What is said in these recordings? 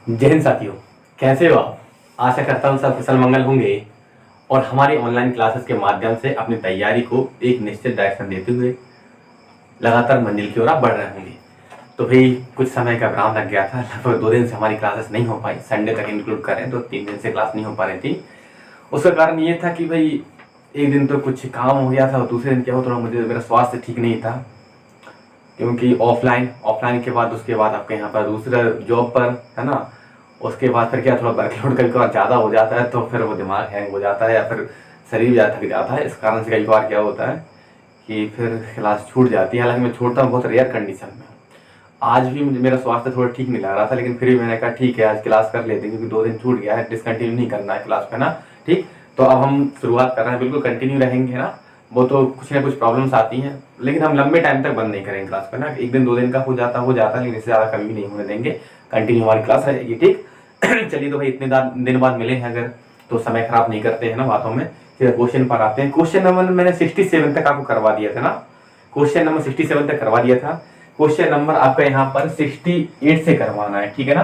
जय हिंद साथियों, कैसे हो आप। आशा करता हूँ सब कुशल मंगल होंगे और हमारी ऑनलाइन क्लासेस के माध्यम से अपनी तैयारी को एक निश्चित डायरेक्शन देते हुए लगातार मंजिल की ओर आप बढ़ रहे होंगे। तो भाई कुछ समय का विराम लग गया था, लगभग 2 दिन से हमारी क्लासेस नहीं हो पाई, संडे तक इंक्लूड करें तो 3 दिन से क्लास नहीं हो पा रही थी। उसका कारण ये था कि भाई एक दिन तो कुछ काम हो गया था और दूसरे दिन क्या हो, थोड़ा मुझे मेरा स्वास्थ्य ठीक नहीं था, क्योंकि ऑफलाइन के बाद उसके बाद आपके यहाँ पर दूसरा जॉब पर है ना, उसके बाद फिर क्या थोड़ा वर्कलोड कभी कभार ज़्यादा हो जाता है तो फिर वो दिमाग हैंग हो जाता है या फिर शरीर ज़्यादा थक जाता है। इस कारण से कई बार क्या होता है कि फिर क्लास छूट जाती है। हालांकि मैं छोड़ता हूँ बहुत रेयर कंडीशन में। आज भी मुझे मेरा स्वास्थ्य थोड़ा ठीक नहीं लग रहा था, लेकिन फिर भी मैंने कहा ठीक है आज क्लास कर लेते हैं, क्योंकि 2 दिन छूट गया है, डिसकंटिन्यू नहीं करना है क्लास पे ना। ठीक, तो अब हम शुरुआत कर रहे हैं, बिल्कुल कंटिन्यू रहेंगे ना। वो तो कुछ ना कुछ प्रॉब्लम्स आती हैं, लेकिन हम लंबे टाइम तक बंद नहीं करेंगे क्लास पे ना। एक दिन 2 दिन का हो जाता है, लेकिन इससे ज़्यादा कभी भी नहीं होने देंगे। कंटिन्यू हमारी क्लास रहेगी। ठीक चलिए, तो भाई इतने दिन बाद मिले हैं, अगर तो समय खराब नहीं करते हैं ना बातों में, सीधा क्वेश्चन पर आते हैं। क्वेश्चन नंबर मैंने 67 तक आपको करवा दिया था ना, क्वेश्चन नंबर 67 तक करवा दिया था। क्वेश्चन नंबर आपका यहाँ पर 68 से करवाना है, ठीक है ना।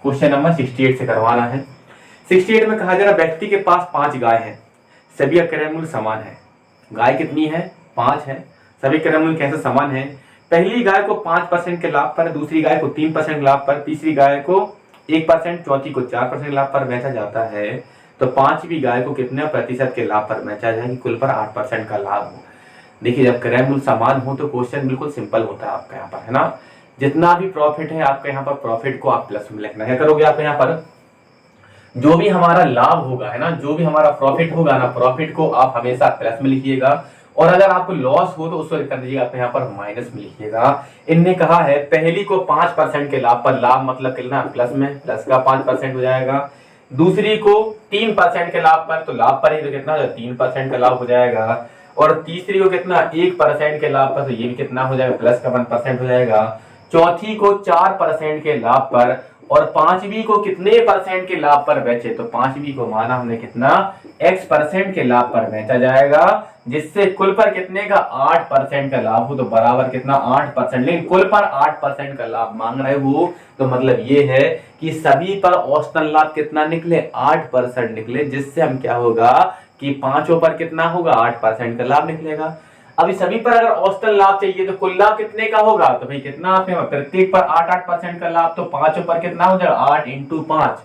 क्वेश्चन नंबर 68 से करवाना है। 68 में कहा जा रहा व्यक्ति के पास 5 गाय हैं, सभी का क्रय मूल्य समान है। गाय कितनी है? 5 है। सभी क्रय मूल्य कैसे समान है? पहली गाय को 5% के लाभ पर, दूसरी गाय को 3% लाभ पर, तीसरी गाय को 1%, चौथी को 4% लाभ पर बेचा जाता है। तो 5वीं गाय को कितने प्रतिशत के लाभ पर बेचा जाएगी? कुल पर 8% का लाभ हो। देखिए, जब क्रय मूल्य समान हो तो क्वेश्चन बिल्कुल सिंपल होता है आपका यहाँ पर, है ना। जितना भी प्रॉफिट है आपका यहाँ पर, प्रॉफिट को आप प्लस में लिखना है। करोगे आप यहाँ पर जो भी हमारा लाभ होगा, है ना, जो भी हमारा प्रॉफिट होगा ना, प्रॉफिट को आप हमेशा प्लस में लिखिएगा, और अगर आपको लॉस हो तो उसको कर दीजिएगा आप यहाँ पर माइनस में लिखिएगा। इनने कहा है पहली को 5% के लाभ पर, लाभ मतलब कितना? प्लस में, प्लस का 5% हो जाएगा। दूसरी को 3% के लाभ पर, तो लाभ पर ही तो कितना 3% का लाभ हो जाएगा। और तीसरी को कितना? 1% के लाभ पर, तो ये भी कितना हो जाएगा? प्लस का 1% हो जाएगा। चौथी को 4% के लाभ पर, और 5वीं को कितने परसेंट के लाभ पर बेचे? तो 5वीं को माना हमने कितना? x% के लाभ पर बेचा जाएगा, जिससे कुल पर कितने का? 8% का लाभ हो। तो बराबर कितना? 8%। लेकिन कुल पर 8% का लाभ मांग रहे हो, तो मतलब ये है कि सभी पर औसतन लाभ कितना निकले? 8% निकले, जिससे हम क्या होगा कि पांचों पर कितना होगा? 8% का लाभ निकलेगा। अभी सभी पर अगर औसतन लाभ चाहिए तो कुल लाभ कितने का होगा? तो भाई कितना आपने प्रत्येक पर 8% का लाभ, तो पांचों पर कितना हो जाएगा? 8 × 5,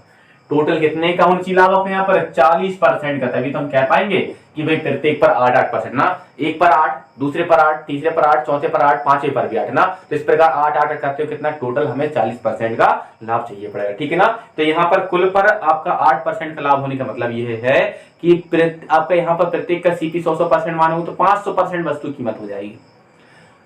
टोटल कितने का होना चाहिए लाभ आपने यहाँ पर? 40% का। तभी तो हम कह पाएंगे कि भाई प्रत्येक पर 8% ना, एक पर 8, दूसरे पर 8, तीसरे पर 8, चौथे पर 8, पांचवें पर भी 8 ना। तो इस प्रकार 8 करते हो कितना? टोटल हमें 40% का लाभ चाहिए पड़ेगा, ठीक है ना। तो यहाँ पर कुल पर आपका 8% का लाभ होने का मतलब ये है कि आपका यहाँ पर प्रत्येक का सीपी 100% मानोगे तो 500% वस्तु कीमत हो जाएगी।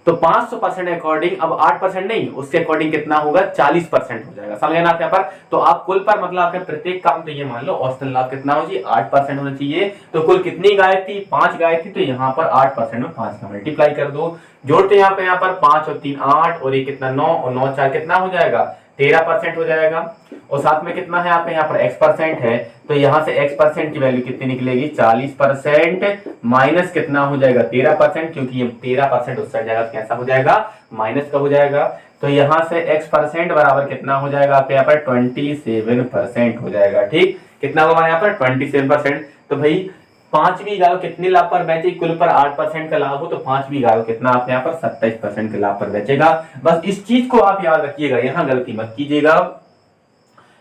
तो 500% अकॉर्डिंग, अब 8% नहीं, उसके अकॉर्डिंग कितना होगा? 40% हो जाएगा। समझ ना आप यहाँ पर? तो आप कुल पर मतलब आपके प्रत्येक काम, तो ये मान लो औसतन लाभ कितना हो चाहिए? 8% होना चाहिए। तो कुल कितनी गाय थी? 5 गाय थी। तो यहाँ पर 8% में 5 का मल्टीप्लाई कर दो, जोड़ते यहाँ पर 5 और 3 8, और ये कितना 9, और 9 4 कितना हो जाएगा? 13% हो जाएगा। और साथ में कितना है आप यहाँ पर? x% है। तो यहाँ से x% की वैल्यू कितनी निकलेगी? 40% माइनस कितना हो जाएगा? 13%, क्योंकि ये 13% उस साइड जाएगा तो कैसा हो जाएगा? माइनस का हो जाएगा। तो यहाँ से x% बराबर कितना हो जाएगा आपके यहाँ पर? 27% हो जाएगा। ठीक, कितना होगा यहाँ पर? 27%। तो भाई 5वीं गाय कितने लाभ पर बेची? कुल पर 8% का लाभ हो, तो 5वीं गाय कितना आप यहाँ पर? 27% के लाभ पर बेचेगा। बस इस चीज को आप याद रखिएगा, यहाँ गलती मत कीजिएगा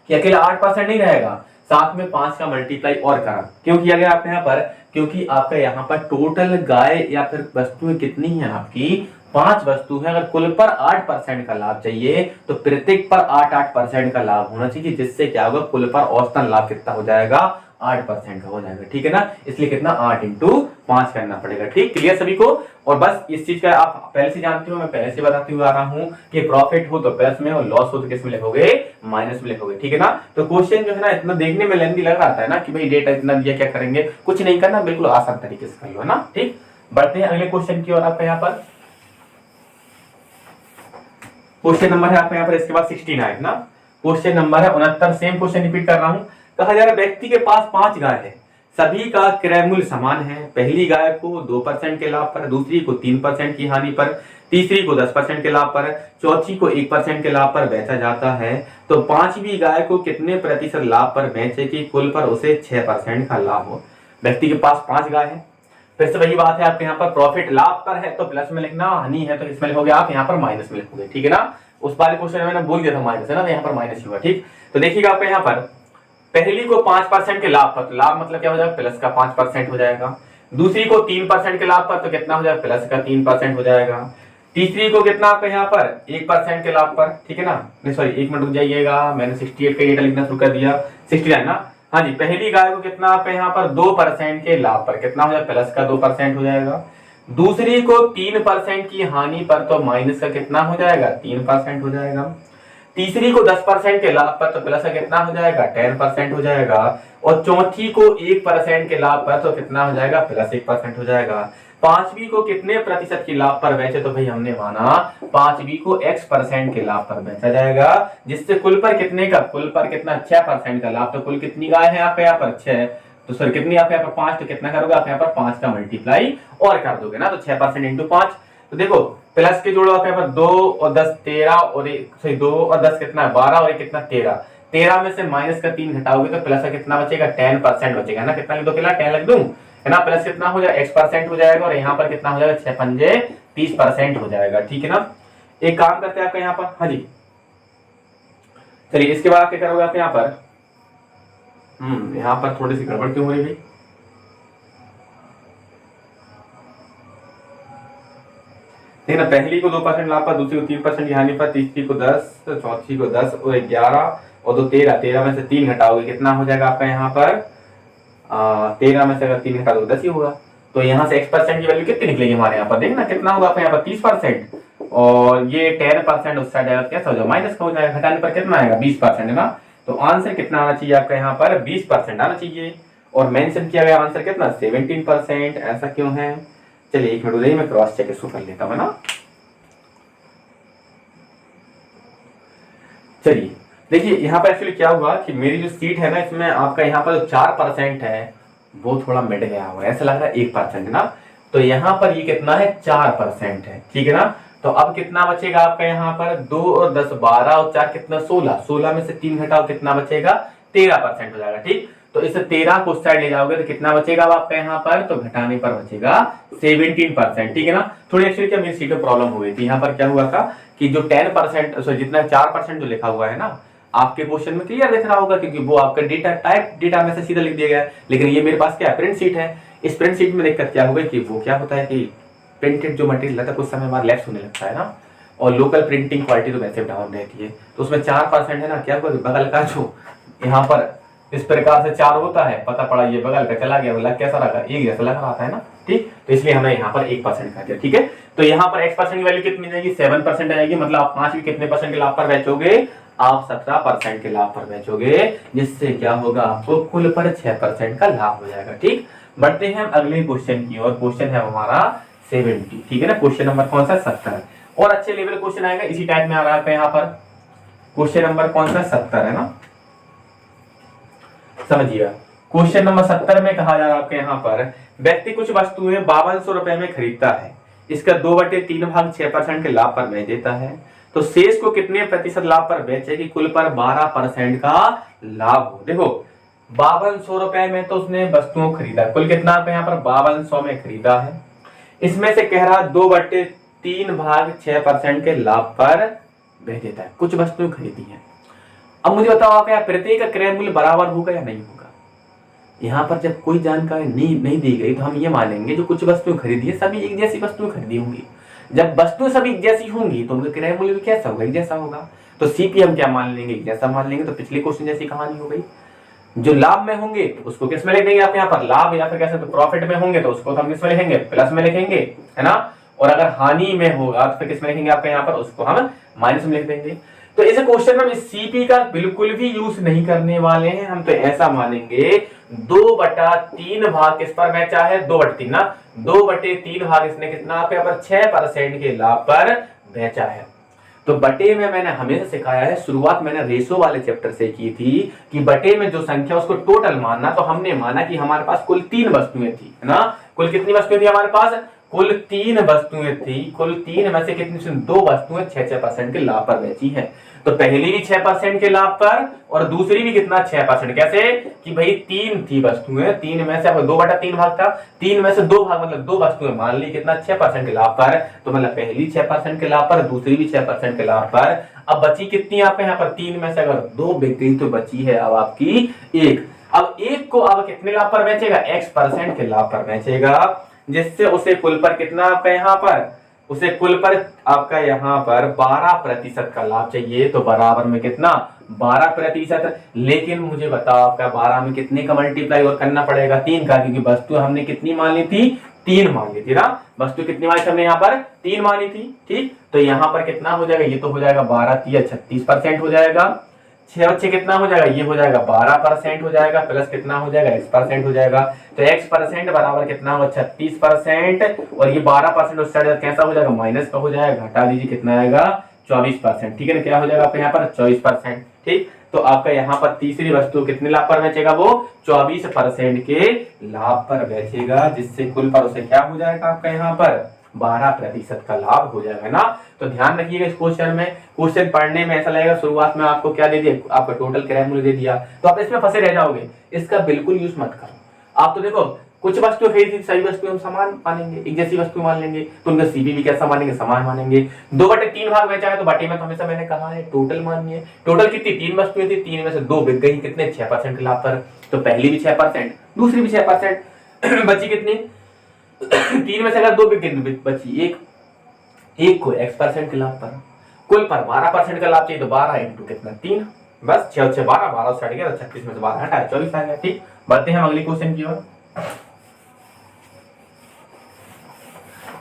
कि अकेला 8% नहीं रहेगा, साथ में 5 का मल्टीप्लाई और करा। क्यों किया गया आप यहाँ पर? क्योंकि आपका यहाँ पर टोटल गाय या फिर वस्तुएं कितनी है आपकी? 5 वस्तु है। अगर कुल पर 8% का लाभ चाहिए तो प्रत्येक पर 8% का लाभ होना चाहिए, जिससे क्या होगा? कुल पर औसतन लाभ कितना हो जाएगा? 8% का हो जाएगा, ठीक है ना। इसलिए कितना? 8 × 5 करना पड़ेगा। ठीक, क्लियर सभी को? और बस इस चीज का आप पहले से जानते हो, मैं पहले से बताते हुए आ रहा हूँ कि प्रॉफिट हो तो प्लस में और लॉस हो तो किस में लिखोगे? माइनस में लिखोगे, ठीक है ना। तो क्वेश्चन जो है ना, इतना देखने में लेंथी लग रहा था ना कि भाई डेटा इतना दिया, क्या करेंगे? कुछ नहीं करना, बिल्कुल आसान तरीके से कर लो, है ना। ठीक, बढ़ते हैं अगले क्वेश्चन की ओर। आपका यहाँ पर क्वेश्चन नंबर है आपका यहाँ पर इसके बाद 69 ना। क्वेश्चन नंबर है 69, सेम क्वेश्चन रिपीट कर रहा हूँ। कहा जा रहा व्यक्ति के पास 5 गाय है, सभी का क्रय मूल्य समान है। पहली गाय को 2% के लाभ पर, दूसरी को 3% की हानि पर, तीसरी को 10% के लाभ पर, चौथी को 1% के लाभ पर बेचा जाता है। तो पांचवी गाय को कितने प्रतिशत लाभ पर बेचे कि कुल पर उसे 6% का लाभ हो। व्यक्ति के पास 5 गाय है। फिर से वही बात है, आपके यहाँ पर प्रॉफिट लाभ पर है तो प्लस में लिखना, हानि है तो इसमें लिखोगे आप यहाँ पर माइनस में लिखोगे, ठीक है ना। उस वाले क्वेश्चन में मैंने बोल दिया था माइनस है ना, तो यहाँ पर माइनस हुआ, ठीक। तो देखिएगा आपके यहाँ पर पहली को 5% के लाभ पर, लाभ मतलब क्या हो जाएगा, प्लस का 5% हो जाएगा। दूसरी को 3% के लाभ पर तो कितना हो जाएगा, प्लस का 3% हो जाएगा। तीसरी को कितना आपका यहाँ पर 1% के लाभ पर, ठीक है ना। नहीं सॉरी, 1 मिनट रुक जाइएगा, मैंने 68 का डेटा लिखना शुरू कर दिया, 69 ना। हाँ जी, पहली गाय को कितना आपका यहाँ पर 2% के लाभ पर, कितना हो जाएगा, प्लस का 2% हो जाएगा। दूसरी को 3% की हानि पर तो माइनस का कितना हो जाएगा, 3% हो जाएगा। तीसरी को 10% के लाभ पर तो प्लस का कितना हो जाएगा, 10% हो जाएगा। और चौथी को 1% के लाभ पर तो कितना हो जाएगा, प्लस 1% हो जाएगा। पांचवी को कितने प्रतिशत की लाभ पर बेचे, तो भाई हमने माना पांचवी को x% के लाभ पर बेचा जाएगा, जिससे कुल पर कितने का, कुल पर कितना 6% का लाभ। तो कुल कितनी गाय है आपके यहाँ पर 6, तो सर कितनी आपके यहाँ पर 5, तो कितना करोगे आप यहाँ पर 5 का मल्टीप्लाई और कर दोगे ना, तो 6% इंटू 5। तो देखो प्लस के जोड़ो आप यहाँ पर 2 और 10 13 और 2 और 10 कितना है 12 और 1 कितना 13, 13 में से माइनस का 3 घटाओगे तो प्लस का कितना बचेगा, 10% बचेगा ना। कितना लिख दो, 10 लिख दूं है ना, प्लस कितना हो जाएगा x% हो जाएगा, और यहाँ पर कितना हो जाएगा 6 पंजे 30% हो जाएगा, ठीक है ना। एक काम करते हैं आपका यहाँ पर, हाँ जी चलिए इसके बाद क्या करोगे आप यहाँ पर, यहाँ पर थोड़ी सी गड़बड़ क्यों हो रही भाई, ठीक है ना। पहली को 2% लाभ पर, दूसरी को 3% की हानि पर, तीसरी को 10, चौथी को 10 और 11 और 2 13, 13 में से 3 घटाओगे कितना हो जाएगा आपका यहाँ पर 13 में से अगर 3 घटा दो 10 ही होगा। तो यहाँ से x% की वैल्यू कितनी निकलेगी हमारे यहाँ पर, देखना कितना होगा आपका यहाँ पर 30%, और ये 10% उस साइड आएगा, कैसा हो जाएगा माइनस का हो जाएगा, घटाने पर कितना आएगा 20% है ना। तो आंसर कितना आना चाहिए आपका यहाँ पर 20% आना चाहिए, और मेंशन किया गया आंसर कितना 17%। ऐसा क्यों है, चलिए 1 मिनट मैं क्रॉस चेक इसको कर लेता हूँ ना। चलिए देखिए यहाँ पर एक्चुअली क्या हुआ कि मेरी जो सीट है ना, इसमें आपका यहाँ पर जो 4% है वो थोड़ा मिट गया हुआ है, ऐसा लग रहा है 1% ना। तो यहाँ पर ये कितना है 4% है, ठीक है ना। तो अब कितना बचेगा आपका यहाँ पर 2 और 10 12 और 4 कितना 16, 16 में से 3 घटाओ कितना बचेगा 13% हो जाएगा, ठीक। तो इस 13 को उस साइड ले जाओगे तो कितना बचेगा आपका यहाँ पर, तो घटाने पर बचेगा 17%, ठीक है ना। थोड़ी एक्चुअली क्या मेरी सीट में प्रॉब्लम हो गई थी, यहाँ पर क्या हुआ था कि जो 10% जितना 4% जो लिखा हुआ है ना, आपके क्वेश्चन में क्लियर दिख रहा होगा क्योंकि वो आपका डेटा टाइप डेटा में से सीधा लिख दिया गया है। लेकिन ये मेरे पास क्या है प्रिंट सीट है, इस प्रिंट सीट में दिक्कत क्या होगी कि वो क्या होता है कि प्रिंटेड जो मटेरियल रहता है कुछ समय बाद लैप्स होने लगता है ना, और लोकल प्रिंटिंग क्वालिटी तो वैसे डाउन रहती है। तो उसमें 4% है ना, क्या हुआ बगल का जो यहाँ पर इस प्रकार से 4 होता है, पता पड़ा ये बगल का चला गया, मतलब कैसा लगा एक जैसा लग रहा है ना, ठीक। तो इसलिए हमने यहाँ पर 1% कर दिया, ठीक है। तो यहाँ पर x% की वैल्यू कितनी जाएगी 7% आ जाएगी, मतलब आप 5 भी कितने परसेंट के लाभ पर बेचोगे, आप 17% के लाभ पर बेचोगे, जिससे क्या होगा आपको कुल पर 6% का लाभ हो जाएगा, ठीक। बढ़ते हैं अगले क्वेश्चन की और क्वेश्चन है हमारा 70, ठीक है ना। क्वेश्चन नंबर कौन सा 70, और अच्छे लेवल क्वेश्चन आएगा इसी टाइप में आ रहा है यहाँ पर। क्वेश्चन नंबर कौन सा 70 है ना, समझिएगा। क्वेश्चन नंबर 70 में कहा जा रहा है आपके यहाँ पर व्यक्ति कुछ वस्तुएं 5200 रुपए में खरीदता है, इसका 2/3 भाग 6% के लाभ पर बेच देता है, तो शेष को कितने प्रतिशत लाभ पर बेचे कि कुल पर 12% का लाभ हो। देखो 5200 रुपए में तो उसने वस्तुओं खरीदा, कुल कितना आपके यहाँ पर 5200 में खरीदा है, इसमें से कह रहा 2/3 भाग 6% के लाभ पर बेच देता है, कुछ वस्तुएं खरीदी है। अब मुझे बताओ आप प्रत्येक का क्रय मूल्य बराबर होगा या नहीं होगा। यहाँ पर जब कोई जानकारी नहीं दी गई तो हम ये मानेंगे जो कुछ वस्तुएं खरीदी है सभी एक जैसी वस्तुएं खरीदी होंगी। जब वस्तुएं सभी एक जैसी होंगी तो उनका क्रय मूल्य भी कैसा होगा, एक जैसा होगा। तो सीपी हम क्या मान लेंगे, एक जैसा मान लेंगे। तो पिछले क्वेश्चन जैसी कहानी हो गई। जो लाभ में होंगे उसको किस में लिख देंगे आप यहाँ पर लाभ, या फिर कैसे तो प्रॉफिट में होंगे तो उसको हम किस में लिखेंगे प्लस में लिखेंगे, है ना। और अगर हानि में होगा तो फिर किस में लिखेंगे आपके यहाँ पर, उसको हम माइनस में लिख देंगे। तो इस क्वेश्चन में हम सीपी का बिल्कुल भी यूज नहीं करने वाले हैं, हम तो ऐसा मानेंगे 2/3 भाग किस पर बेचा है 2/3 ना, 2/3 भाग इसने कितना आपके यहाँ पर 6% के लाभ पर बेचा है। तो बटे में मैंने हमेशा सिखाया है, शुरुआत मैंने रेशो वाले चैप्टर से की थी कि बटे में जो संख्या उसको टोटल मानना। तो हमने माना कि हमारे पास कुल 3 वस्तुएं थी, है ना। कुल कितनी वस्तुएं थी हमारे पास? कुल 3 वस्तुएं थी। कुल 3 में से कितनी? 2 वस्तुएं 6% के लाभ पर बेची है। तो पहली भी 6% के लाभ पर और दूसरी भी कितना? 6%। कैसे कि भाई 3 थी वस्तुएं, 3 में से 2/3 भाग था, 3 में से 2 भाग मतलब 2 वस्तुएं मान ली, कितना? 6% के लाभ पर। तो मतलब पहली 6% के लाभ पर, दूसरी भी 6% के लाभ पर। अब बची कितनी आपके यहाँ पर? 3 में से अगर 2 बिक गई तो बची है अब आपकी 1। अब 1 को अब कितने लाभ पर बेचेगा? x% के लाभ पर बेचेगा, जिससे उसे कुल पर कितना आपका यहाँ पर? उसे कुल पर आपका यहाँ पर 12% का लाभ चाहिए। तो बराबर में कितना? 12%। लेकिन मुझे बताओ आपका 12 में कितने का मल्टीप्लाई और करना पड़ेगा? 3 का, क्योंकि वस्तु हमने कितनी मान ली थी? 3 मान ली थी ना। वस्तु कितनी मानी थी हमने यहाँ पर? 3 मानी थी। ठीक, तो यहाँ पर कितना हो जाएगा? ये तो हो जाएगा 12 36% हो जाएगा। 6 और 6 कितना हो जाएगा? ये हो जाएगा 12% हो जाएगा, प्लस कितना हो जाएगा? x% हो जाएगा। तो x% बराबर कितना होगा? 36%। और ये 12% उस साइड कैसा हो जाएगा? माइनस का हो जाएगा, घटा दीजिए, कितना आएगा? 24%। ठीक है ना, क्या हो जाएगा आपका यहाँ पर? 24%। ठीक, तो आपका यहाँ पर तीसरी वस्तु कितने लाभ पर बेचेगा? वो 24% के लाभ पर बेचेगा, जिससे कुल पर उसे क्या हो जाएगा आपका यहाँ पर? 12% का लाभ हो जाएगा ना। तो ध्यान रखिएगा इस क्वेश्चन में। क्वेश्चन पढ़ने में ऐसा लगेगा शुरुआत में आपको क्या दे दिया? आपका टोटल किराया मूल्य दे दिया, तो आप इसमें फंसे रह जाओगे। इसका बिल्कुल यूज मत करो। आप तो देखो कुछ वस्तु खरीदी, सही वस्तु हम समान मानेंगे, एक जैसी वस्तु मान लेंगे, तो उनका सीपी भी कैसा मानेंगे? समान मानेंगे। 2/3 भाग बेचा है तो बटे में तो हमेशा मैंने कहा है टोटल मानिए। टोटल कितनी? 3 वस्तुएं थी, 3 में से 2 बिक गई, कितने? 6% के लाभ पर। तो पहली भी 6%, दूसरी भी 6%। बची कितनी? 3 में से अगर 2 बिक गई बची 1। 1 को x% के लाभ पर, कुल पर 12% का लाभ चाहिए, तो 12 इंटू कितना? 3। बस 6 6 12, 12 से हट गया, 36 में से 12 हटाया, 24 आ गया। ठीक, बढ़ते हैं हम अगली क्वेश्चन की ओर।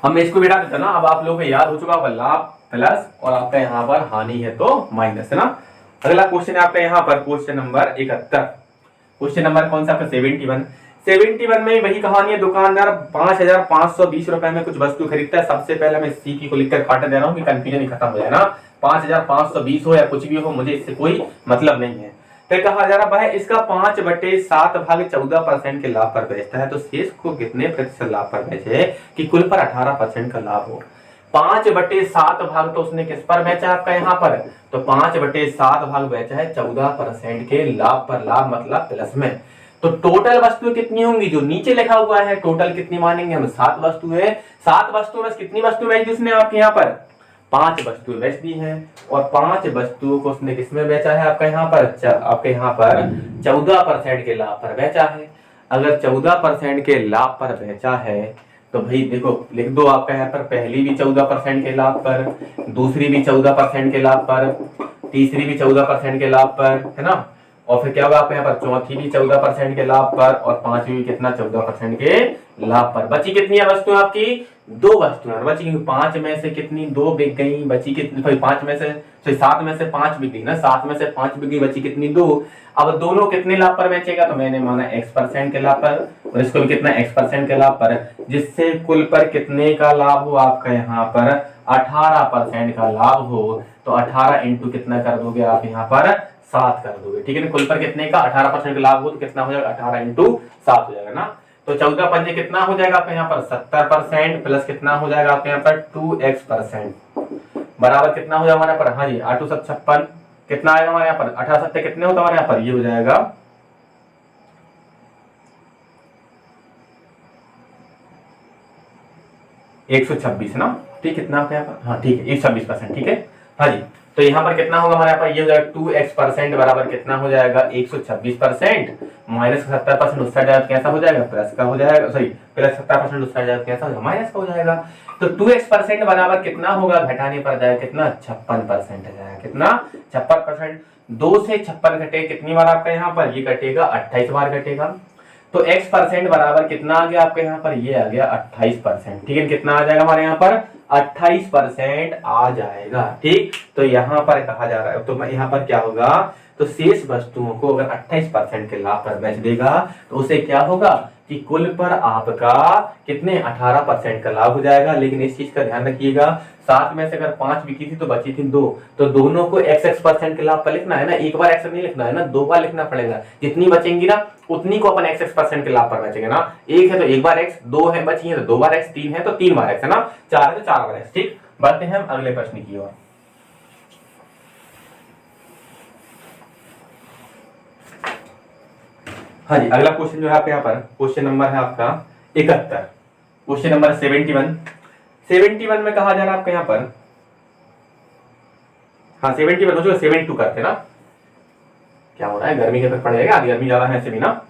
हम इसको बिठा देते ना। अब आप लोगों को याद हो चुका होगा, लाभ प्लस और आपका यहाँ पर हानि है तो माइनस, है ना। अगला क्वेश्चन है आपका यहाँ पर क्वेश्चन नंबर 71। क्वेश्चन नंबर कौन सा आपका? 71 में वही कहानी है। दुकानदार 5,520 रुपए में कुछ वस्तु खरीदता है। सबसे पहले मैं सीपी को लिखकर काट दे रहा हूँ कि कंफ्यूजन ही खत्म हो जाए ना। 5,520 हो या कुछ भी हो, मुझे इससे कोई मतलब नहीं है। फिर कहा जा रहा है इसका 5/7 भाग 14% के लाभ पर बेचता है, तो शेष को कितने प्रतिशत लाभ पर बेचे कि कुल पर 18% का लाभ हो। 5/7 भाग तो उसने किस पर बेचा आपका यहाँ पर? तो 5/7 भाग बेचा है 14% के लाभ पर। लाभ मतलब प्लस में। तो टोटल वस्तुएं कितनी होंगी? जो नीचे लिखा हुआ है टोटल कितनी मानेंगे हम? 7 वस्तुएं। 7 वस्तुओं में कितनी वस्तु बेची उसने आपके यहाँ पर? 5 वस्तुएं बेच दी हैं। और 5 वस्तुओं को उसने किसमें बेचा है आपका यहाँ पर? आपके यहाँ पर 14% के लाभ पर बेचा है। अगर 14% के लाभ पर बेचा है तो भाई देखो लिख दो आपका यहाँ पर, पहली भी 14% के लाभ पर, दूसरी भी 14% के लाभ पर, तीसरी भी 14% के लाभ पर, है ना। और फिर क्या होगा आपके यहाँ पर? चौथी भी 14% के लाभ पर और पांचवी भी कितना? 14% के लाभ पर। बची कितनी है वस्तु आपकी? 2 वस्तुएं बची। 5 में से कितनी? 2 बिक गई। बची कितनी? 5 में से 7 में से 5 बिक गई ना। 7 में से 5 बिक गई, बची कितनी? 2। अब दोनों कितने लाभ पर बेचेगा? तो मैंने माना x% के लाभ पर, और इसको भी कितना? x% के लाभ पर, जिससे कुल पर कितने का लाभ हो आपका यहाँ पर? 18% का लाभ हो। तो 18 इंटू कितना कर दोगे आप यहाँ पर? 7 कर दोगे। ठीक है ना। कुल पर कितने का? 18% का लाभ हो तो कितना हो जाएगा? 18 इंटू 7 हो जाएगा ना। तो 14 पंजे कितना हो जाएगा आपके यहाँ पर? 70% प्लस कितना हो जाएगा आपके यहाँ पर? 2x% बराबर कितना हो जाएगा हमारे यहाँ पर? हाँ जी, 8 7 56 कितना आएगा हमारे यहाँ पर? 18 7 कितने होता है हमारे यहाँ पर? ये हो जाएगा 126 ना। ठीक, कितना आपके यहाँ पर? हाँ ठीक है, 126%। ठीक है, हाँ जी। तो यहाँ पर कितना होगा हमारे यहाँ पर? ये हो जाएगा 2x% बराबर कितना हो जाएगा? 126% माइनस 70% उस साइड जाएगा, कैसा हो जाएगा? प्लस का हो जाएगा। सॉरी, प्लस 70% उस साइड जाएगा, कैसा हो जाएगा? माइनस का हो जाएगा। तो 2x% बराबर कितना होगा? घटाने पर जाएगा कितना? 56% आ जाएगा। कितना? 56%। 2 से 56 घटे कितनी बार आपका यहाँ पर? ये कटेगा 28 बार कटेगा। तो x% बराबर कितना आ गया आपके यहाँ पर? ये आ गया 28%। ठीक है, कितना आ जाएगा हमारे यहाँ पर? 28% आ जाएगा। ठीक, तो यहाँ पर कहा जा रहा है, तो यहाँ पर क्या होगा? तो शेष वस्तुओं को अगर 28% के लाभ पर बेच देगा तो उसे क्या होगा कि कुल पर आपका कितने 18% का लाभ हो जाएगा। लेकिन इस चीज का ध्यान रखिएगा, 7 में से अगर 5 बिकी थी तो बची थी 2, तो दोनों को x% के लाभ पर लिखना है ना, एक बार x नहीं लिखना है ना, 2 बार लिखना पड़ेगा। जितनी बचेंगी ना उतनी को अपन x% के लाभ पर बेचेंगे ना। एक है तो एक बार x, 2 है बची है तो 2 बार x, 3 है तो 3 बार x, है ना, 4 है तो 4 बार x। ठीक, बढ़ते हैं हम अगले प्रश्न की ओर। हाँ जी, अगला क्वेश्चन जो है आपके यहाँ पर क्वेश्चन नंबर है आपका 71, क्वेश्चन नंबर 71 में कहा जा रहा है आपके यहाँ पर, हाँ 71 हो चुका, 72 करते ना, क्या हो रहा है, गर्मी के तक पड़ जाएगा, गर्मी ज्यादा है ऐसे भी ना।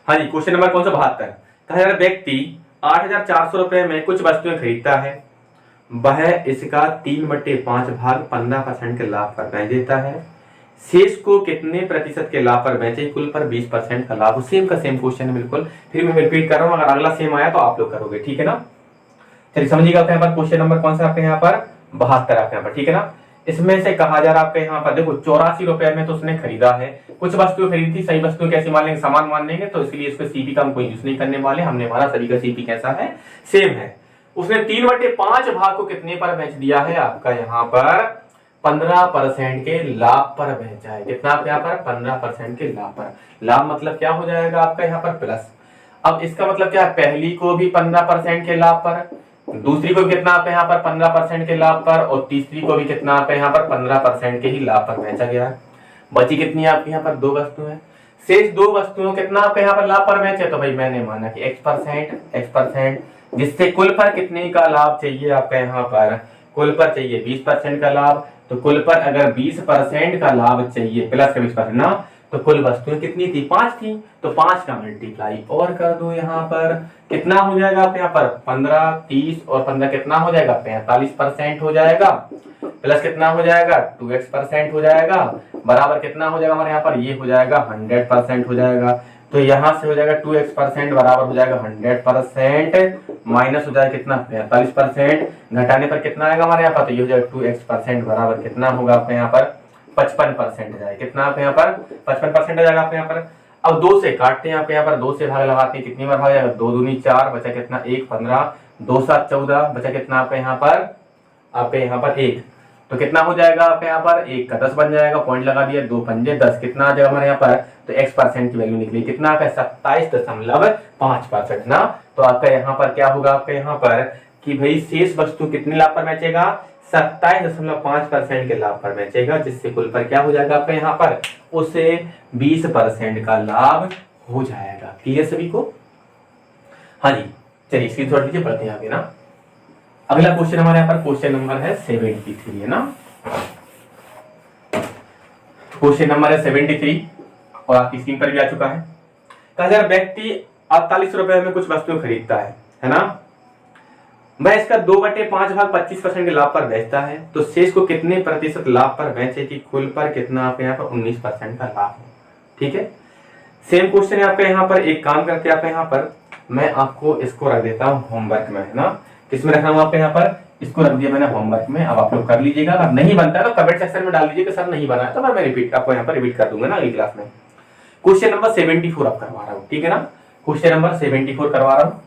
हाँ जी, क्वेश्चन नंबर कौन सा 72, कहा जा रहा है व्यक्ति 8,400 रुपए में कुछ वस्तुएं खरीदता है, वह इसका 3/5 भाग 15% के लाभ पर बेच देता है, शेष को कितने प्रतिशत के लाभ पर बेचे, कुल पर 20% का लाभ। सेम का सेम क्वेश्चन है बिल्कुल, फिर मैं रिपीट कर रहा हूं, अगर अगला सेम आया तो आप लोग करोगे, ठीक है ना। चलिए समझिएगा, आपके यहाँ पर क्वेश्चन नंबर कौन सा आपके यहाँ पर 72 आपके यहाँ पर, ठीक है ना। इसमें से कहा जा रहा है आपके यहाँ पर, देखो 84 रुपए में तो उसने खरीदा है, कुछ वस्तुएं खरीदी थी, सही वस्तु कैसे मान लेंगे, समान मान लेंगे, तो इसलिए इसको सीपी का हम कोई यूज नहीं करने वाले, हमने हमारा सभी का सीपी कैसा है, सेम है। उसने 3/5 भाग को कितने पर बेच दिया है, आपका यहाँ पर 15% के लाभ पर बेचा है। कितना आपके यहाँ पर 15% के लाभ पर, लाभ मतलब क्या हो जाएगा आपका यहाँ पर प्लस। अब इसका मतलब क्या है, पहली को भी 15% के लाभ पर, दूसरी को कितना आपके यहाँ पर 15% के लाभ पर, और तीसरी को भी कितना आपके यहाँ पर 15% के ही लाभ पर बेचा गया है। बची कितनी है आपके यहाँ पर 2 वस्तुएं, शेष 2 वस्तुओं कितना आपके यहाँ पर लाभ पर बेचे, तो भाई मैंने माना कि x%, जिससे कुल पर कितने का लाभ चाहिए आपका यहाँ पर, कुल पर चाहिए 20% का लाभ, तो कुल पर अगर 20% का लाभ चाहिए प्लस का 20% ना, तो कुल वस्तुएं कितनी थी, 5 थी, तो 5 का मल्टीप्लाई और कर दो, यहाँ पर कितना हो जाएगा आप यहाँ पर 15, 30 और 15 कितना हो जाएगा 45% हो जाएगा, प्लस कितना हो जाएगा 2x% हो जाएगा, बराबर कितना हो जाएगा हमारे यहाँ पर, ये हो जाएगा 100% हो जाएगा। तो यहाँ से हो जाएगा 2x% बराबर हो जाएगा 100%, माइनस हो जाएगा कितना 45%, घटाने पर कितना आएगा हमारे यहाँ पर, तो ये हो जाएगा 2x% बराबर कितना होगा आपके यहाँ पर 55% जाएगा, कितना आपके यहाँ पर 55% आ जाएगा आपके यहाँ पर। अब 2 से काटते हैं आपके यहाँ पर, 2 से भाग लगाते हैं, कितनी बार भाग जाएगा, 2 दूनी 4, बचा कितना 1, 15, 2 7 14, बचा कितना आपके यहाँ पर 1, तो कितना हो जाएगा आपके यहाँ पर 1 का 10 बन जाएगा, पॉइंट लगा दिया, 2 पंजे 10, कितना आ जाएगा हमारे यहाँ पर, तो x% की वैल्यू निकली, कितना आपका 27.5% ना। तो आपका यहाँ पर क्या होगा आपके यहाँ पर कि भाई शेष वस्तु कितने लाभ पर बेचेगा, 27.5% के लाभ पर बेचेगा, जिससे कुल पर क्या हो जाएगा आपका यहाँ पर, उसे 20% का लाभ हो जाएगा। क्लियर सभी को, हाँ जी। चलिए स्क्रीनशॉट लीजिए, पढ़ते हैं आगे ना। अगला क्वेश्चन हमारे यहाँ पर क्वेश्चन नंबर है 73 है ना, क्वेश्चन नंबर है 73 और आपकी स्क्रीन पर भी आ चुका है। कहा जा रहा व्यक्ति 48 रुपए में कुछ वस्तु खरीदता है ना, वह इसका 2/5 भाग 25% के लाभ पर बेचता है, तो शेष को कितने प्रतिशत लाभ पर बेचे कि कुल पर कितना आपके यहाँ पर 19% का लाभ हो। ठीक है, सेम क्वेश्चन है आपका यहाँ पर, एक काम करके आपका यहाँ पर मैं आपको इसको रख देता हूँ होमवर्क में, है ना, किसमें रखा हूँ आपके यहाँ पर, इसको रख दिया मैंने होमवर्क में। अब आप लोग कर लीजिएगा, अगर नहीं बनता है तो कमेंट सेक्शन में डाल दीजिए कि सर नहीं बना है, तो मैं रिपीट आपको यहाँ पर रिपीट कर दूंगा ना अगली क्लास में। क्वेश्चन नंबर 74 आप करवा रहा हूँ, ठीक है ना, क्वेश्चन नंबर 74 करवा रहा हूँ।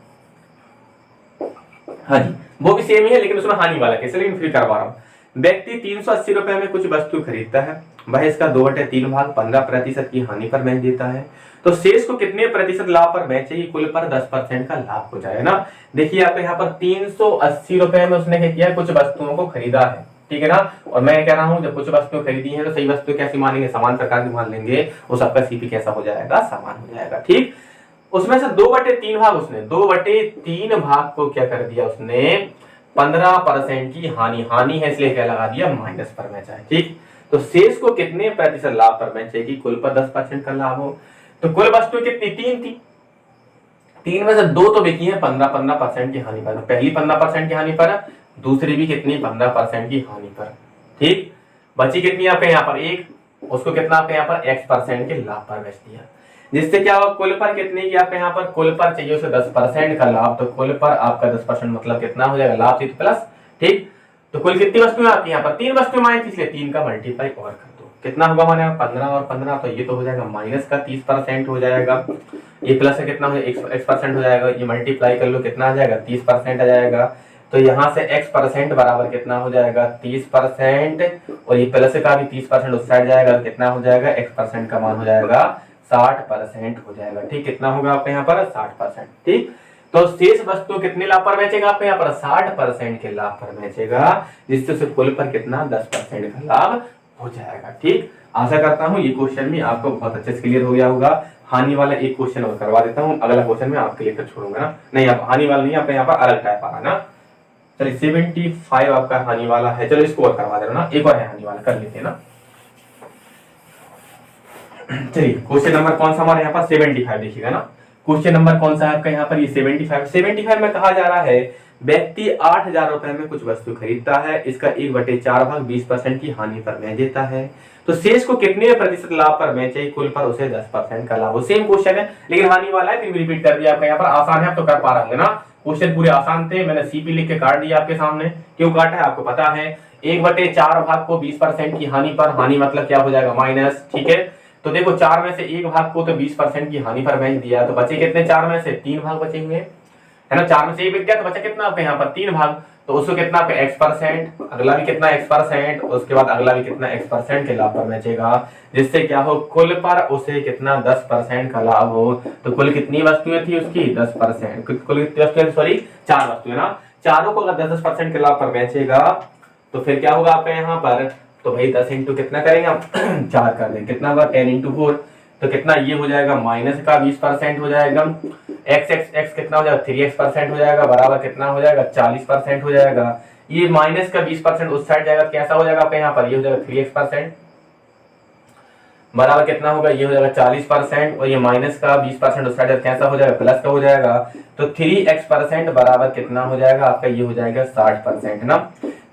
हाँ जी, वो भी सेम ही है लेकिन उसमें हानि वाला केस है, लेकिन फिर करवा रहा हूँ। व्यक्ति 380 रुपए में कुछ वस्तु खरीदता है, वह इसका 2/3 भाग 15% की हानि पर बेच देता है, तो शेष को कितने प्रतिशत लाभ पर बेचे, कुल पर 10% का लाभ हो जाए ना। देखिए आप यहाँ पर 380 रुपए में उसने क्या किया, कुछ वस्तुओं को खरीदा है, ठीक है ना, और मैं कह रहा हूँ जब कुछ वस्तुएं खरीदी हैं तो सही वस्तु कैसी मानेंगे, समान प्रकार की मान लेंगे, वो सबका सीपी कैसा हो जाएगा, समान हो जाएगा। ठीक, उसमें से 2/3 भाग, उसने 2/3 भाग को क्या कर दिया, उसने 15% की हानि है इसलिए क्या लगा दिया, माइनस पर बेचा है। ठीक, तो शेष को कितने प्रतिशत लाभ पर बेचेगी, कुल पर 10% का लाभ हो। तो कुल वस्तु कितनी, 3 थी, 3 में से 2 तो बिकी है 15% की हानि पर, पहली 15% की हानि पर, दूसरी भी कितनी 15% की हानि पर। ठीक, बची कितनी आपके यहाँ पर 1, उसको कितना आपके यहाँ पर x% के लाभ पर बेच दिया, जिससे क्या होगा, कुल पर कितने की आपके यहाँ पर, कुल पर चाहिए उसे 10% का लाभ, तो कुल पर आपका 10% मतलब कितना हो जाएगा, लाभ प्लस। ठीक, तो कुल कितनी वस्तुएं आपकी यहाँ पर 3 वस्तुएं आए थी, इसलिए 3 का मल्टीप्लाई और कर दो, कितना होगा हमारे यहाँ 15 और 15, तो ये तो हो जाएगा माइनस का 30% हो जाएगा। ये प्लस है कितना हो जाएगा x% हो जाएगा, ये मल्टीप्लाई कर लो कितना आ जाएगा 30% आ जाएगा। तो यहाँ से x% बराबर कितना हो जाएगा 30%, और ये प्लस का भी 30% उस साइड जाएगा, कितना हो जाएगा x% का मान हो जाएगा 60% हो जाएगा। ठीक, कितना होगा आपके यहाँ पर 60%। ठीक, तो शेष वस्तु कितने लाभ पर बेचेगा आपके यहाँ पर 60% के लाभ पर बेचेगा, जिससे उसे कुल पर कितना 10% का लाभ हो जाएगा। ठीक, आशा करता हूँ ये क्वेश्चन भी आपको बहुत अच्छे से क्लियर हो गया होगा। हानि वाला एक क्वेश्चन और करवा देता हूँ, अगला क्वेश्चन में आपके लिए तो छोड़ूंगा ना, नहीं आप हानि वाला नहीं, आपके यहाँ पर अलग टाइप आ रहा है ना। चलिए 75 आपका हानि वाला है, चलो इसको और करवा दे रहा ना, एक और है हानि वाला, कर लेते हैं ना। चलिए क्वेश्चन नंबर कौन सा हमारे यहाँ पर 75 देखिएगा ना, क्वेश्चन नंबर कौन सा है आपका यहाँ पर ये 75 में कहा जा रहा है व्यक्ति 8000 रुपए में कुछ वस्तु खरीदता है, इसका 1/4 भाग 20% की हानि पर बेच देता है, तो शेष को कितने प्रतिशत लाभ पर बेचे, कुल पर उसे 10% का लाभ हो। सेम क्वेश्चन है लेकिन हानि वाला है, फिर रिपीट कर दिया आपका यहाँ पर, आसान है आप तो कर पा रहे ना, क्वेश्चन पूरे आसान थे, मैंने सीपी लिख के काट दिया आपके सामने। क्यों काटा है आपको पता है, 1/4 भाग को 20% की हानि पर, हानि मतलब क्या हो जाएगा माइनस। ठीक है, तो देखो 4 में से एक भाग को तो 20% की हानि पर बेच दिया, तो बचे कितने 4 में से 3 भाग बचे हुए है ना, 4 में से एक बिक गया तो बचा कितना आपके यहाँ पर 3 भाग, तो उसको कितना आपका x%, अगला भी कितना x%, उसके बाद अगला भी कितना x% के लाभ पर बेचेगा, जिससे क्या हो कुल पर उसे कितना 10% का लाभ हो। तो कुल कितनी वस्तुएं थी उसकी 10%, कुल कितनी वस्तुएं, सॉरी 4 वस्तुएं ना, चारों को अगर 10% के लाभ पर बेचेगा तो फिर क्या होगा आपके यहाँ पर, तो भाई 10 इंटू कितना करेंगे आप 4 कर देंगे, कितना होगा 10 इंटू 4, तो कितना ये हो जाएगा माइनस का 20% हो जाएगा, x कितना हो जाएगा 3x% हो जाएगा, बराबर कितना हो जाएगा 40% हो जाएगा। ये माइनस का 20% उस साइड जाएगा, कैसा हो जाएगा आपके यहाँ पर, ये हो जाएगा 3x%, बराबर कितना होगा ये हो जाएगा 40%, और ये माइनस का 20% उस साइड कैसा हो जाएगा प्लस का हो जाएगा, तो 3x% बराबर कितना हो जाएगा आपका, ये हो जाएगा 60% ना।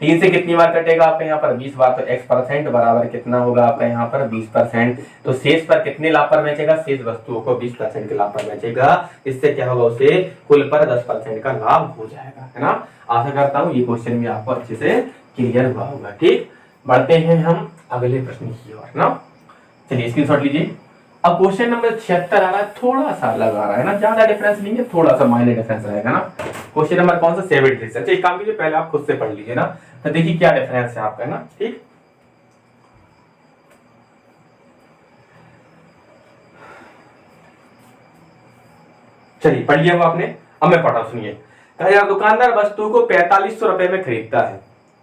3 से कितनी बार कटेगा आपके यहाँ पर 20 बार, तो x% बराबर कितना होगा आपका यहाँ पर 20%, तो शेष पर कितने लाभ पर बेचेगा, शेष वस्तुओं को 20% के लाभ पर बेचेगा, इससे क्या होगा उसे कुल पर 10% का लाभ हो जाएगा, है ना। आशा करता हूँ ये क्वेश्चन भी आपको अच्छे से क्लियर हुआ होगा। ठीक, बढ़ते हैं हम अगले प्रश्न की ओर ना, चलिए स्क्रीनशॉट लीजिए। अब क्वेश्चन नंबर 76 आ रहा है, थोड़ा सा अलग आ रहा है ना, ज्यादा डिफरेंस नहीं है, थोड़ा सा माइनर डिफरेंस रहेगा ना। क्वेश्चन नंबर कौन सा 73। अच्छा एक काम कीजिए, पहले आप खुद से पढ़ लीजिए ना, तो देखिए क्या डिफरेंस है आपका, है ना। ठीक, चलिए पढ़ लिया वो आपने, अब मैं पढ़ा सुनिए। कहा यार दुकानदार वस्तु को 4500 रुपए में खरीदता है,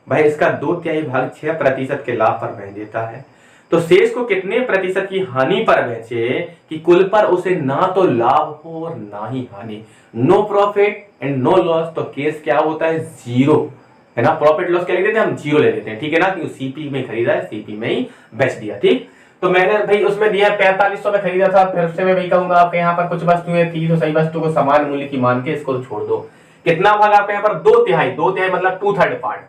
भाई इसका 2/3 भाग 6% के लाभ पर बेच देता है, तो शेष को कितने प्रतिशत की हानि पर बेचे कि कुल पर उसे ना तो लाभ हो और ना ही हानि, no profit and no loss, तो केस क्या होता है जीरो, है ना। प्रॉफिट लॉस क्या लिख देते हैं हम, जीरो ले लेते हैं, ठीक है ना, क्योंकि सीपी में खरीदा है, सीपी में ही बेच दिया। ठीक, तो मैंने भाई उसमें दिया 4500 में खरीदा था, फिर से मैं वही कहूंगा आपके यहाँ पर कुछ वस्तुएं थी, तो सही वस्तु को समान मूल्य की मान के इसको छोड़ दो, कितना भाग आपके यहाँ पर 2/3 मतलब 2/3 पार्ट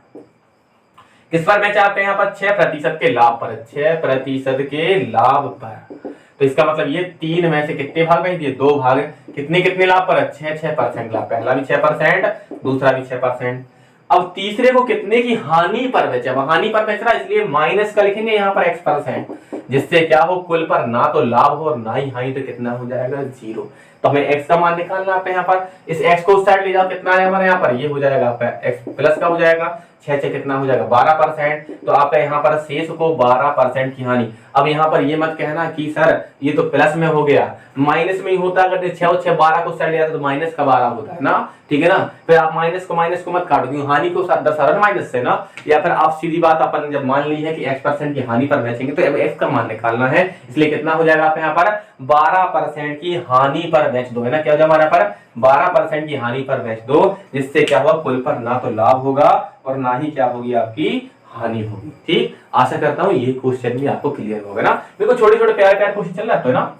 किस पर बेचा आपके यहाँ पर 6% के लाभ पर, 6% के लाभ पर, तो इसका मतलब ये 3 में से कितने भाग बेच दिए 2 भाग, कितने कितने लाभ पर 6% लाभ, पहला भी 6% दूसरा भी 6%। अब तीसरे को कितने की हानि पर बेचा, हानि पर बेच रहा इसलिए माइनस का लिखेंगे यहाँ पर x%, जिससे क्या हो कुल पर ना तो लाभ हो और ना ही हानि, तो कितना हो जाएगा 0। तो हमें x का मान निकालना है यहाँ पर, इस x को उस साइड ले जाओ, कितना है हमारे यहाँ पर, ये हो जाएगा आपका x प्लस का हो जाएगा, 6 कितना हो जाएगा 12%, तो आपका यहाँ पर शेष को 12% की हानि। अब यहाँ पर ये मत कहना कि सर ये तो प्लस में हो गया, माइनस में ही होता, अगर 6 और 6 12 को साइड ले जाते तो माइनस का 12 होता है ना, ठीक है ना। फिर आप माइनस को मत काटो, क्योंकि हानि को दर्शा माइनस से ना, या फिर आप सीधी बात अपन जब मान ली है कि x% की हानि पर बेचेंगे तो अब x का मान निकालना है, इसलिए कितना हो जाएगा आप यहाँ पर 12% की हानि पर बेच दो, है ना, क्या हो जाएगा हमारे पर 12% की हानि पर बेच दो, जिससे क्या होगा कुल पर ना तो लाभ होगा और ना ही क्या होगी आपकी हानि होगी। ठीक, आशा करता हूं ये क्वेश्चन भी आपको क्लियर होगा ना। देखो छोटे छोटे प्यारे प्यारे क्वेश्चन चल रहा है तो ना।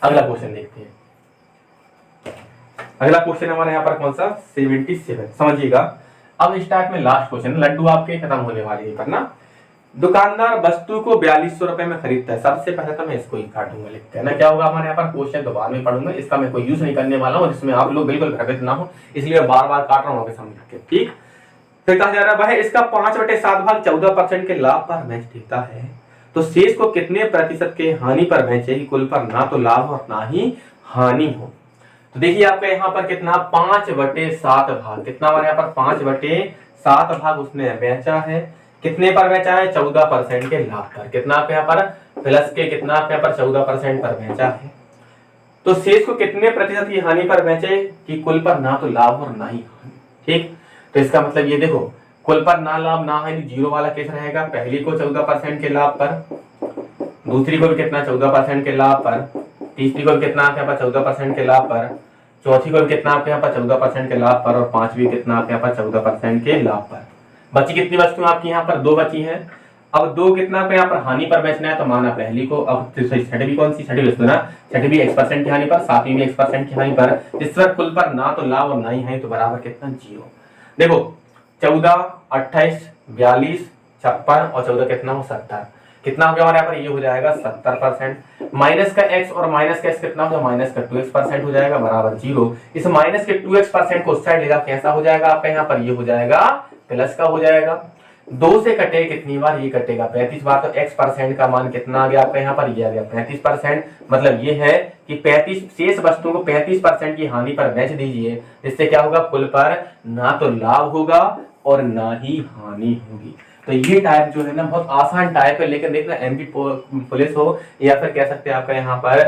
अगला क्वेश्चन देखते हैं, अगला क्वेश्चन हमारे यहाँ पर कौन सा 77, समझिएगा। अब इस टाइप में लास्ट क्वेश्चन, लड्डू आपके खत्म होने वाले हैं पर ना। दुकानदार वस्तु को 4200 रुपए में खरीदता है, सबसे पहले तो मैं इसको ही काटूंगा, लिखते हैं ना, क्या होगा हमारे यहाँ पर क्वेश्चन तो बाद में पढ़ूंगा, इसका मैं कोई यूज नहीं करने वाला हूँ, जिसमें आप लोग बिल्कुल भ्रमित ना हो, इसलिए बार बार काट रहा हूँ आपके सामने। ठीक, फिर कहा जा रहा है वह इसका 5/7 भाग 14% के लाभ पर बेच देता है तो शेष को कितने प्रतिशत के हानि पर बेचे कि कुल पर ना तो लाभ और ना ही हानि हो। तो देखिए आपका यहाँ पर कितना 5/7 भाग, कितना हमारे यहाँ पर 5/7 भाग उसने बेचा है, कितने पर बेचा है 14% के लाभ पर, कितना आपके यहाँ पर प्लस के कितना आपके यहाँ पर 14% पर बेचा है। तो शेष को कितने प्रतिशत की हानि पर बेचे कि कुल पर ना तो लाभ और ना ही हानि। ठीक, तो इसका मतलब ये देखो कुल पर ना लाभ ना हानि, जीरो वाला केस रहेगा, पहली को 14% के लाभ पर, दूसरी को भी कितना 14% के लाभ पर, तीसरी को भी कितना आपके यहाँ पर 14% के लाभ पर, चौथी को भी कितना आपके यहाँ पर 14% के लाभ पर, और पांचवी कितना आपके यहाँ पर 14% के लाभ पर। बची कितनी वस्तुएं आपकी यहाँ पर 2 बची हैं। अब 2 कितना पे यहाँ पर हानि पर बेचना है तो माना पहली को, अब छठी कौन सी छठी वस्तु ना, छठी भी X% की हानि पर, सातवीं भी X% की हानि पर, जिस पर कुल पर ना तो लाभ और ना ही हानि, तो बराबर कितना 0। देखो 14, 28, 42, 56 और 14 कितना हो 70, कितना हो गया हमारे यहाँ पर ये हो जाएगा 70%। माइनस का x और माइनस का x कितना हो जाएगा माइनस का 2x% हो जाएगा बराबर 0। इस माइनस के 2x% को उस साइड लेगा कैसा हो जाएगा आपका यहाँ पर ये हो जाएगा प्लस का हो जाएगा। 2 से कटे कितनी बार ये कटेगा 35 बार, तो x% का मान कितना आ गया आपका यहाँ पर ये आ गया 35%। मतलब ये है कि 35 शेष वस्तुओं को 35% की हानि पर बेच दीजिए, जिससे क्या होगा कुल पर ना तो लाभ होगा और ना ही हानि होगी। तो ये टाइप जो है ना बहुत आसान टाइप है, लेकिन देखना एमपी पुलिस हो या फिर कह सकते हैं आपका यहाँ पर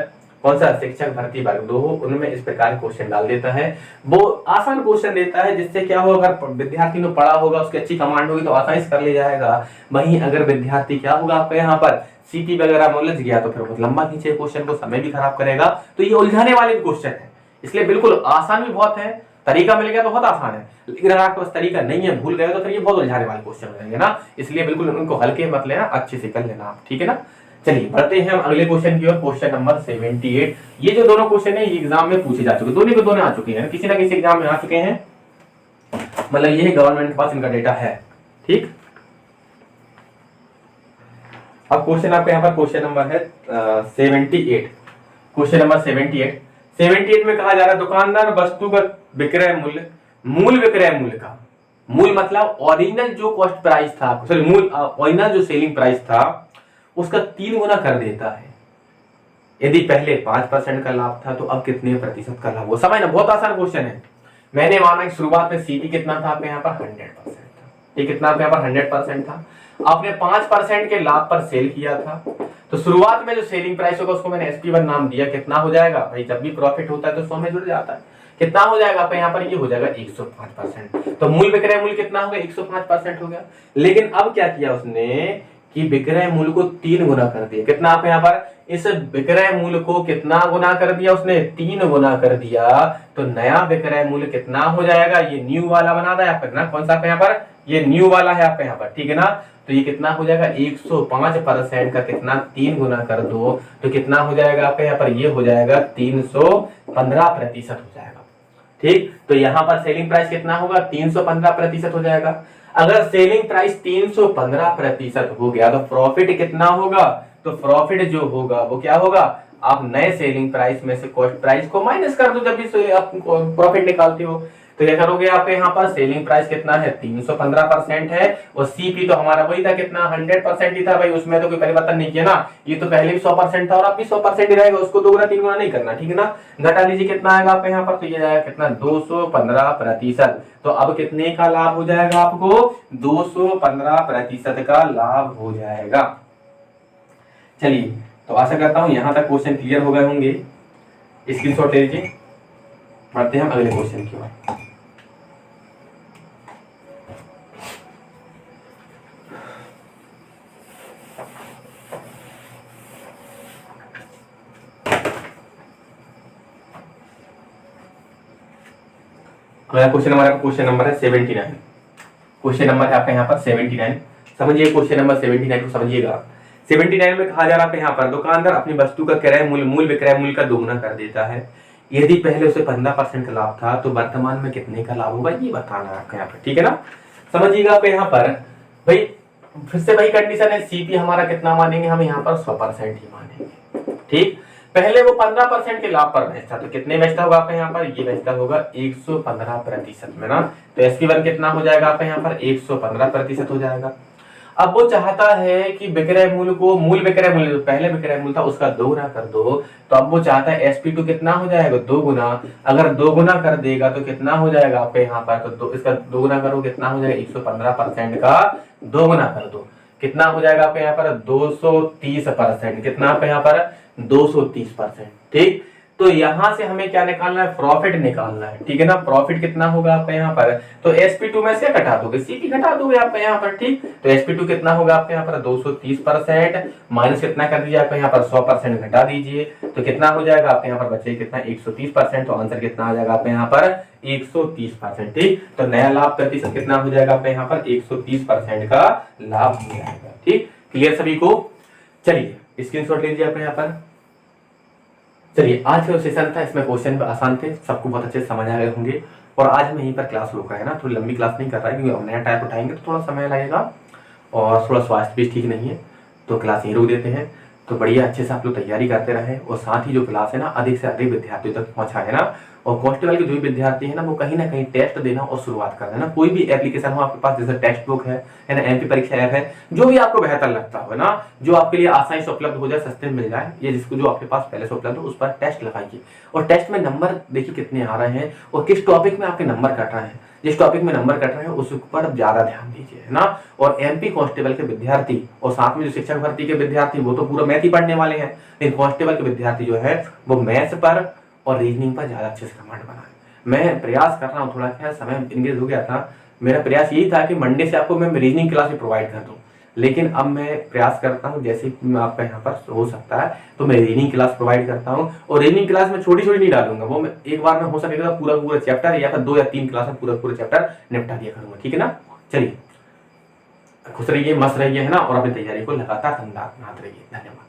कौन सा शिक्षक भर्ती वर्ग 2 हो, उनमें इस प्रकार क्वेश्चन डाल देता है। वो आसान क्वेश्चन देता है जिससे क्या हो अगर विद्यार्थी ने पढ़ा होगा उसकी अच्छी कमांड होगी तो आसानी से कर ले जाएगा। वहीं अगर विद्यार्थी क्या होगा आपका यहाँ पर सीटी वगैरह में उलझ गया तो फिर बहुत लंबा खींचे क्वेश्चन को, समय भी खराब करेगा। तो ये उलझाने वाले क्वेश्चन है, इसलिए बिल्कुल आसान भी बहुत है, तरीका मिल गया तो बहुत आसान है, लेकिन अगर आपके पास तरीका नहीं है भूल गए तो फिर ये बहुत उलझाने वाले क्वेश्चन हो जाएंगे ना। इसलिए बिल्कुल उनको हल्के मत लेना, अच्छे से कर लेना आप, ठीक है ना। चलिए बढ़ते हैं हम अगले क्वेश्चन की ओर, क्वेश्चन नंबर 78। ये जो दोनों क्वेश्चन है ये एग्जाम में पूछे जा चुके, दोनों के दोनों आ चुके हैं, किसी ना किसी एग्जाम में आ चुके हैं, मतलब ये गवर्नमेंट के पास इनका डेटा है। ठीक, अब क्वेश्चन आपके यहाँ पर क्वेश्चन नंबर है 78। क्वेश्चन नंबर 78 में कहा जा रहा है दुकानदार वस्तु का विक्रय मूल्य, मूल विक्रय मूल्य का, मूल मतलब ओरिजिनल जो कॉस्ट प्राइस था, सॉरी मूल ओरिजिनल जो सेलिंग प्राइस था उसका 3 गुना कर देता है। यदि पहले 5% का लाभ था तो अब कितने प्रतिशत का लाभ हो। समझना बहुत आसान क्वेश्चन है। मैंने माना कि शुरुआत में सीपी कितना था आपके यहाँ पर 100% था, ठीक, कितना आपके यहाँ पर 100% था, आपने 5% के लाभ पर सेल किया था, तो शुरुआत में जो सेलिंग प्राइस होगा उसको मैंने SP1 नाम दिया। कितना हो जाएगा भाई, जब भी प्रॉफिट होता है तो 100 में जुड़ जाता है, कितना हो जाएगा आपका यहाँ पर ये हो जाएगा 105%। तो मूल विक्रय मूल्य कितना हो गया 105% हो गया। लेकिन अब क्या किया उसने कि विक्रय मूल्य को 3 गुना कर दिया, कितना आप यहाँ पर इस विक्रय मूल्य को कितना गुना कर दिया उसने 3 गुना कर दिया। तो नया विक्रय मूल्य कितना हो जाएगा, ये न्यू वाला बना था आपका ना, कौन सा आपका यहाँ पर ये न्यू वाला है आपका यहाँ पर, ठीक है ना। तो ये कितना हो जाएगा 105% का कितना 3 गुना कर दो तो कितना हो जाएगा आपका यहाँ पर ये हो जाएगा 315% हो जाएगा। ठीक, तो यहाँ पर सेलिंग प्राइस कितना होगा 315% हो जाएगा। अगर सेलिंग प्राइस 315% हो गया तो प्रॉफिट कितना होगा, तो प्रॉफिट जो होगा वो क्या होगा, आप नए सेलिंग प्राइस में से कॉस्ट प्राइस को माइनस कर दो जब भी आप प्रॉफिट निकालते हो। तो क्या करोगे आप यहाँ पर सेलिंग प्राइस कितना है 315% है, और सीपी तो हमारा वही था कितना 100% ही था भाई, उसमें तो कोई परिवर्तन नहीं किया ना, ये तो पहले भी 100% था और अब भी 100% ही रहेगा, उसको 2 गुना 3 गुना नहीं करना, ठीक है ना। घटा लीजिए कितना आएगा आपके यहाँ पर, तो ये जाएगा कितना 215%। तो अब कितने का लाभ हो जाएगा आपको 215% का लाभ हो जाएगा। चलिए, तो आशा करता हूं यहां तक क्वेश्चन क्लियर हो गए होंगे, स्क्रीनशॉट ले लीजिए। बढ़ते हैं हम अगले क्वेश्चन की ओर। अगला क्वेश्चन नंबर है 79। क्वेश्चन नंबर है आपका यहाँ पर 79। समझिए क्वेश्चन नंबर 79 को समझिएगा। 79 में कहा जा रहा है यहाँ पर दुकानदार अपनी वस्तु का क्रय मूल्य मूल विक्रय मूल्य का 2 गुना कर देता है। यदि पहले उसे 15% का लाभ था तो वर्तमान में कितने का लाभ होगा ये बताना है आपका यहाँ पर, ठीक है ना। समझिएगा आप यहाँ पर भाई फिर से वही कंडीशन है, सीपी हमारा कितना मानेंगे हम यहाँ पर 100% ही मानेंगे। ठीक, पहले वो 15% के लाभ पर बेचता, तो कितने बेचता होगा आपका यहाँ पर, ये बेचता होगा 115% में ना। तो SP1 कितना हो जाएगा आपका यहाँ पर 115% हो जाएगा। अब वो चाहता है कि विक्रय मूल्य को, मूल विक्रय मूल्य, पहले विक्रय मूल्य था उसका 2 गुना कर दो, तो अब वो चाहता है SP2 कितना हो जाएगा 2 गुना। अगर 2 गुना कर देगा तो कितना हो जाएगा आपके यहाँ पर, तो इसका 2 गुना करो कितना हो जाएगा 115% का 2 गुना कर दो, कितना हो जाएगा आपके यहाँ पर 230%, कितना आपके यहाँ पर 230%। ठीक, तो यहां से हमें क्या निकालना है, प्रॉफिट निकालना है, ठीक है ना। प्रॉफिट कितना होगा आपका यहाँ पर, तो SP2 में से घटा दोगे, CP घटा दोगे आपका यहाँ पर, ठीक। तो SP2 कितना होगा आपके यहाँ पर 230% माइनस कितना कर दीजिए आपका यहाँ पर 100% घटा दीजिए, तो कितना हो जाएगा आपके यहाँ पर बच्चे कितना 130%, तो आंसर कितना आ जाएगा आपके यहाँ पर 130%। ठीक, तो नया लाभ प्रतिशत कितना हो जाएगा आपके यहाँ पर 130% का लाभ हो जाएगा। ठीक, क्लियर सभी को। चलिए स्क्रीनशॉट ले लीजिए आपके यहाँ पर। चलिए आज का जो सेशन था इसमें क्वेश्चन आसान थे, सबको बहुत अच्छे से समझ आ गए होंगे। और आज हम यहीं पर क्लास रोका है ना, थोड़ी लंबी क्लास नहीं कर रहा है क्योंकि हम नया टाइप उठाएंगे तो थोड़ा समय लगेगा और थोड़ा स्वास्थ्य भी ठीक नहीं है, तो क्लास यहीं रोक देते हैं। तो बढ़िया अच्छे से आप लोग तैयारी करते रहे और साथ ही जो क्लास है ना अधिक से अधिक विद्यार्थियों तक पहुंचाए ना। और कांस्टेबल के जो भी विद्यार्थी है ना वो कहीं ना कहीं टेस्ट देना और शुरुआत कर देना। कोई भी एप्लीकेशन हो आपके पास, जैसे टेक्स्ट बुक है ना, MP परीक्षा ऐप है, जो भी आपको बेहतर लगता हो ना, जो आपके लिए आसानी से उपलब्ध हो जाए, सस्ते में मिल जाए, ये जिसको जो आपके पास पहले से उपलब्ध हो उस पर टेस्ट लगाइए। और टेस्ट में नंबर देखिए कितने आ रहे हैं और किस टॉपिक में आपके नंबर कट रहे हैं। जिस टॉपिक में नंबर कट रहे हैं उस पर ज्यादा ध्यान दीजिए, है ना। और MP कांस्टेबल के विद्यार्थी और साथ में जो शिक्षक भर्ती के विद्यार्थी वो तो पूरा मैथ ही पढ़ने वाले हैं, लेकिन कांस्टेबल के विद्यार्थी जो है वो मैथ्स पर और रीजनिंग पर ज्यादा अच्छे से कमांड बनाए। मैं प्रयास कर रहा हूँ, थोड़ा क्या समय इंगेज हो गया था, मेरा प्रयास यही था कि मंडे से आपको मैं रीजनिंग क्लास भी प्रोवाइड कर दूं, लेकिन अब मैं प्रयास करता हूँ जैसे कि आपका यहाँ पर हो सकता है तो मैं रीजनिंग क्लास प्रोवाइड करता हूँ। और रीजनिंग क्लास में छोटी छोटी नहीं डालूंगा, वो मैं एक बार में हो सकेगा पूरा पूरा चैप्टर या फिर 2 या 3 क्लास में पूरा पूरा चैप्टर निपटा दिया करूंगा, ठीक है ना। चलिए खुश रहिए, मस्त रहिए, है ना, और अपनी तैयारी को लगातार रहिए। धन्यवाद।